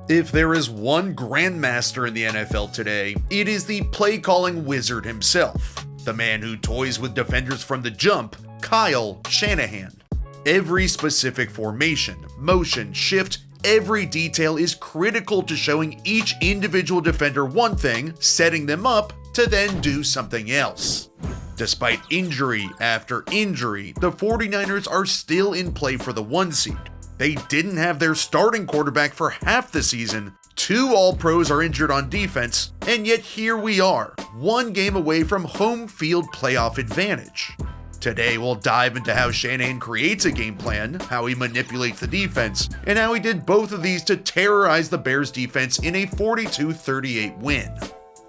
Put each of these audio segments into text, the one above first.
If there is one grandmaster in the NFL today, it is the play-calling wizard himself, the man who toys with defenders from the jump, Kyle Shanahan. Every specific formation, motion, shift, every detail is critical to showing each individual defender one thing, setting them up to then do something else. Despite injury after injury, the 49ers are still in play for the 1 seed. They didn't have their starting quarterback for half the season, 2 All-Pros are injured on defense, and yet here we are, 1 game away from home field playoff advantage. Today we'll dive into how Shanahan creates a game plan, how he manipulates the defense, and how he did both of these to terrorize the Bears defense in a 42-38 win.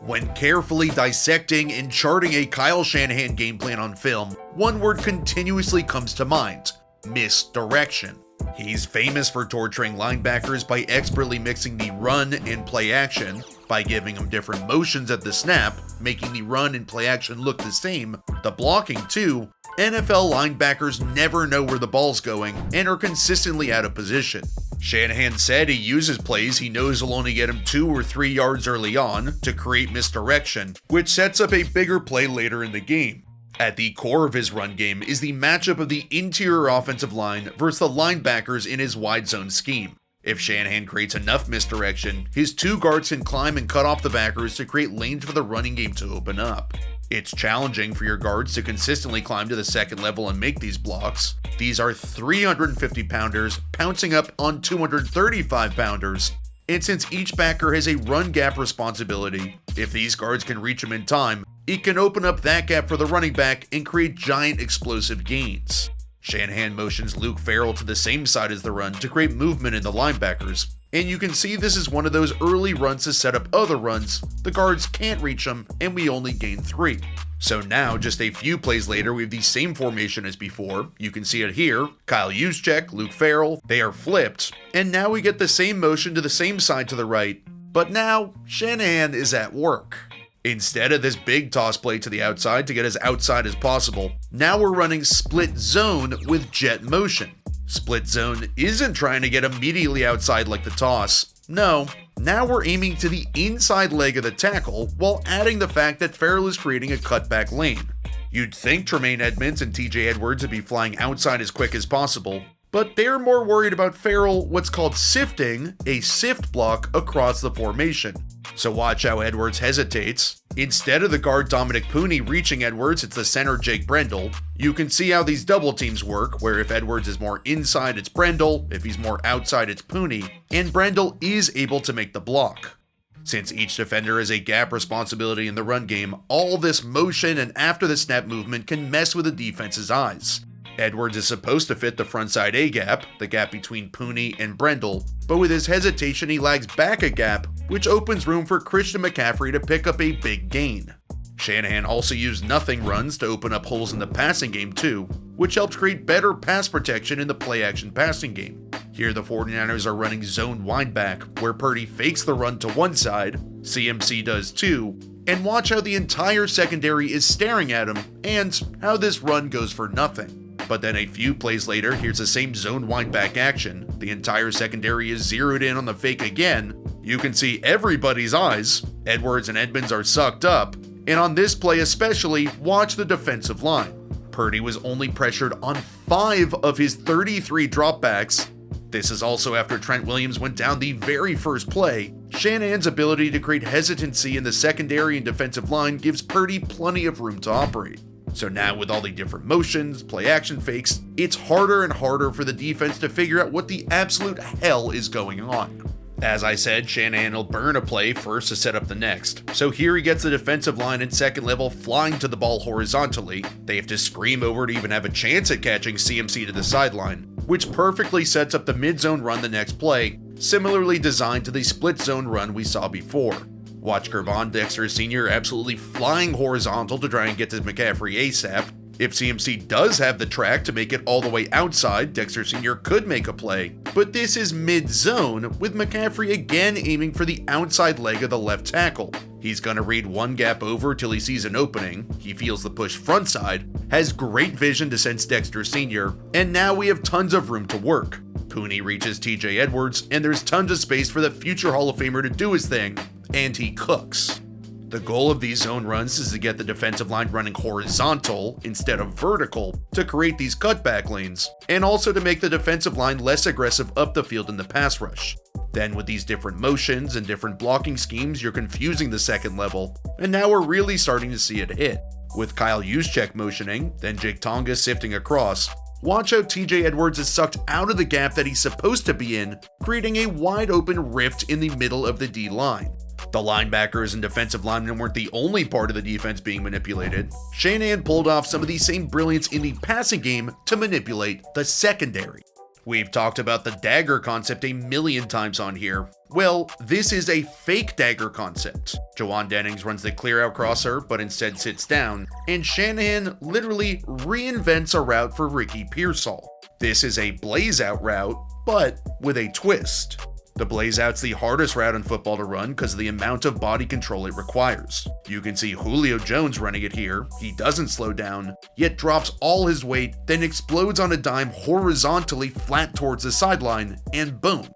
When carefully dissecting and charting a Kyle Shanahan game plan on film, one word continuously comes to mind: misdirection. He's famous for torturing linebackers by expertly mixing the run and play action, by giving them different motions at the snap, making the run and play action look the same, the blocking too. NFL linebackers never know where the ball's going and are consistently out of position. Shanahan said he uses plays he knows will only get him 2 or 3 yards early on to create misdirection, which sets up a bigger play later in the game. At the core of his run game is the matchup of the interior offensive line versus the linebackers in his wide zone scheme. If Shanahan creates enough misdirection, his 2 guards can climb and cut off the backers to create lanes for the running game to open up. It's challenging for your guards to consistently climb to the second level and make these blocks. These are 350-pounders pouncing up on 235-pounders. And since each backer has a run gap responsibility, if these guards can reach him in time, it can open up that gap for the running back and create giant explosive gains. Shanahan motions Luke Farrell to the same side as the run to create movement in the linebackers, and you can see this is one of those early runs to set up other runs. The guards can't reach them, and we only gain 3. So now, just a few plays later, we have the same formation as before. You can see it here. Kyle Juszczyk, Luke Farrell, they are flipped, and now we get the same motion to the same side to the right, but now Shanahan is at work. Instead of this big toss play to the outside to get as outside as possible, now we're running split zone with jet motion. Split zone isn't trying to get immediately outside like the toss. No, now we're aiming to the inside leg of the tackle while adding the fact that Farrell is creating a cutback lane. You'd think Tremaine Edmunds and TJ Edwards would be flying outside as quick as possible, but they're more worried about Farrell what's called sifting, a sift block across the formation. So watch how Edwards hesitates. Instead of the guard Dominic Pooney reaching Edwards, it's the center Jake Brendel. You can see how these double teams work, where if Edwards is more inside, it's Brendel, if he's more outside, it's Pooney, and Brendel is able to make the block. Since each defender has a gap responsibility in the run game, all this motion and after the snap movement can mess with the defense's eyes. Edwards is supposed to fit the frontside A gap, the gap between Pooney and Brendel, but with his hesitation he lags back a gap, which opens room for Christian McCaffrey to pick up a big gain. Shanahan also used nothing runs to open up holes in the passing game too, which helps create better pass protection in the play-action passing game. Here the 49ers are running zone wideback, where Purdy fakes the run to one side, CMC does too, and watch how the entire secondary is staring at him, and how this run goes for nothing. But then a few plays later, here's the same zone wideback action. The entire secondary is zeroed in on the fake again. You can see everybody's eyes. Edwards and Edmunds are sucked up. And on this play especially, watch the defensive line. Purdy was only pressured on 5 of his 33 dropbacks. This is also after Trent Williams went down the very first play. Shanahan's ability to create hesitancy in the secondary and defensive line gives Purdy plenty of room to operate. So now with all the different motions, play action fakes, it's harder and harder for the defense to figure out what the absolute hell is going on. As I said, Shanahan will burn a play first to set up the next. So here he gets the defensive line and second level flying to the ball horizontally. They have to scream over to even have a chance at catching CMC to the sideline, which perfectly sets up the mid-zone run the next play, similarly designed to the split zone run we saw before. Watch Gervon Dexter Sr. absolutely flying horizontal to try and get to McCaffrey ASAP. If CMC does have the track to make it all the way outside, Dexter Sr. could make a play, but this is mid-zone, with McCaffrey again aiming for the outside leg of the left tackle. He's gonna read one gap over till he sees an opening, he feels the push front side, has great vision to sense Dexter Sr., and now we have tons of room to work. Pooney reaches TJ Edwards, and there's tons of space for the future Hall of Famer to do his thing, and he cooks. The goal of these zone runs is to get the defensive line running horizontal instead of vertical to create these cutback lanes, and also to make the defensive line less aggressive up the field in the pass rush. Then with these different motions and different blocking schemes, you're confusing the second level, and now we're really starting to see it hit. With Kyle Juszczyk motioning, then Jake Tonga sifting across, watch how TJ Edwards is sucked out of the gap that he's supposed to be in, creating a wide open rift in the middle of the D line. The linebackers and defensive linemen weren't the only part of the defense being manipulated. Shanahan pulled off some of the same brilliance in the passing game to manipulate the secondary. We've talked about the dagger concept a million times on here. Well, this is a fake dagger concept. Jawan Dennings runs the clear out crosser, but instead sits down, and Shanahan literally reinvents a route for Ricky Pearsall. This is a blaze out route, but with a twist. The blaze out's the hardest route in football to run because of the amount of body control it requires. You can see Julio Jones running it here. He doesn't slow down, yet drops all his weight, then explodes on a dime horizontally flat towards the sideline, and boom.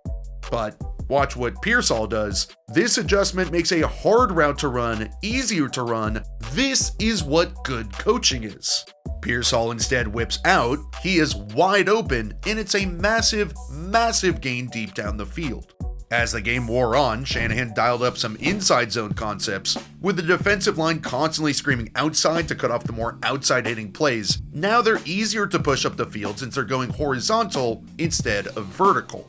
But watch what Pearsall does. This adjustment makes a hard route to run easier to run. This is what good coaching is. Pearsall instead whips out, he is wide open, and it's a massive, massive gain deep down the field. As the game wore on, Shanahan dialed up some inside zone concepts, with the defensive line constantly screaming outside to cut off the more outside hitting plays. Now they're easier to push up the field since they're going horizontal instead of vertical.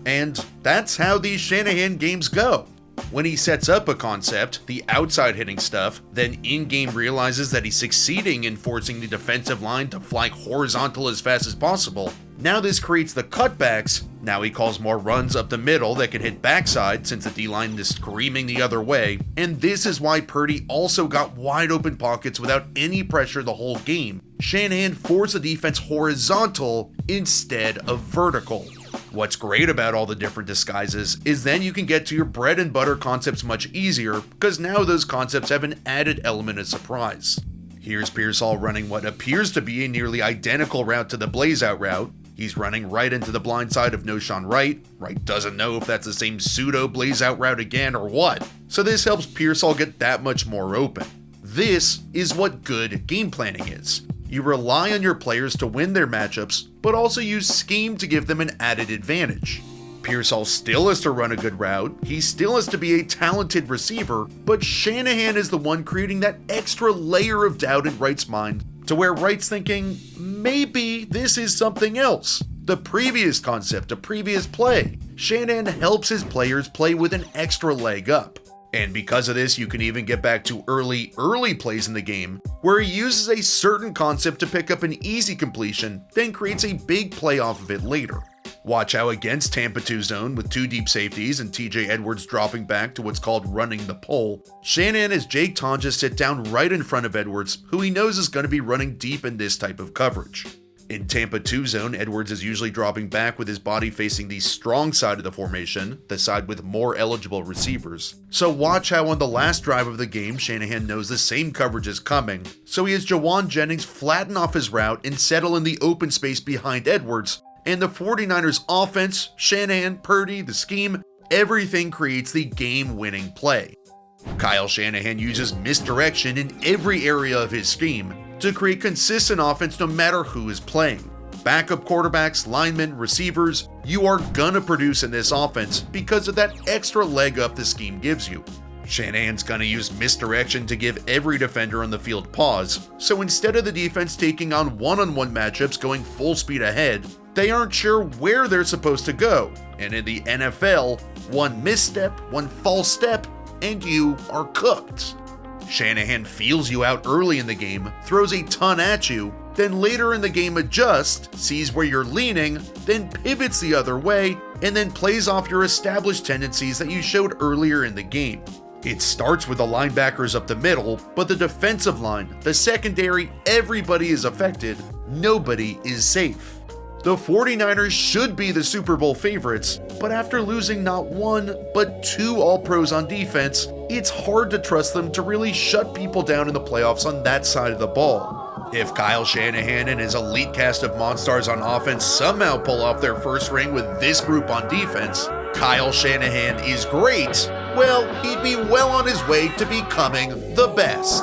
And that's how these Shanahan games go. When he sets up a concept, the outside hitting stuff, then in-game realizes that he's succeeding in forcing the defensive line to fly horizontal as fast as possible. Now this creates the cutbacks. Now he calls more runs up the middle that can hit backside since the D-line is screaming the other way. And this is why Purdy also got wide open pockets without any pressure the whole game. Shanahan forced the defense horizontal instead of vertical. What's great about all the different disguises is then you can get to your bread and butter concepts much easier because now those concepts have an added element of surprise. Here's Pearsall running what appears to be a nearly identical route to the blaze out route. He's running right into the blind side of Noshawn Wright. Wright doesn't know if that's the same pseudo blaze out route again or what. So this helps Pearsall get that much more open. This is what good game planning is. You rely on your players to win their matchups, but also use scheme to give them an added advantage. Pearsall still has to run a good route, he still has to be a talented receiver, but Shanahan is the one creating that extra layer of doubt in Wright's mind to where Wright's thinking, maybe this is something else. The previous concept, a previous play. Shanahan helps his players play with an extra leg up. And because of this, you can even get back to early plays in the game, where he uses a certain concept to pick up an easy completion, then creates a big play off of it later. Watch how against Tampa 2 zone with 2 deep safeties and TJ Edwards dropping back to what's called running the pole, Shanahan has Jake Tonga sit down right in front of Edwards, who he knows is going to be running deep in this type of coverage. In Tampa 2 zone, Edwards is usually dropping back with his body facing the strong side of the formation, the side with more eligible receivers. So watch how on the last drive of the game, Shanahan knows the same coverage is coming, so he has Jawan Jennings flatten off his route and settle in the open space behind Edwards, and the 49ers offense, Shanahan, Purdy, the scheme, everything creates the game-winning play. Kyle Shanahan uses misdirection in every area of his scheme to create consistent offense no matter who is playing. Backup quarterbacks, linemen, receivers, you are gonna produce in this offense because of that extra leg up the scheme gives you. Shanahan's gonna use misdirection to give every defender on the field pause, so instead of the defense taking on one-on-one matchups going full speed ahead, they aren't sure where they're supposed to go, and in the NFL, one misstep, one false step, and you are cooked. Shanahan feels you out early in the game, throws a ton at you, then later in the game adjusts, sees where you're leaning, then pivots the other way, and then plays off your established tendencies that you showed earlier in the game. It starts with the linebackers up the middle, but the defensive line, the secondary, everybody is affected, nobody is safe. The 49ers should be the Super Bowl favorites, but after losing not one, but 2 All-Pros on defense, it's hard to trust them to really shut people down in the playoffs on that side of the ball. If Kyle Shanahan and his elite cast of Monstars on offense somehow pull off their first ring with this group on defense, Kyle Shanahan is great, well, he'd be well on his way to becoming the best.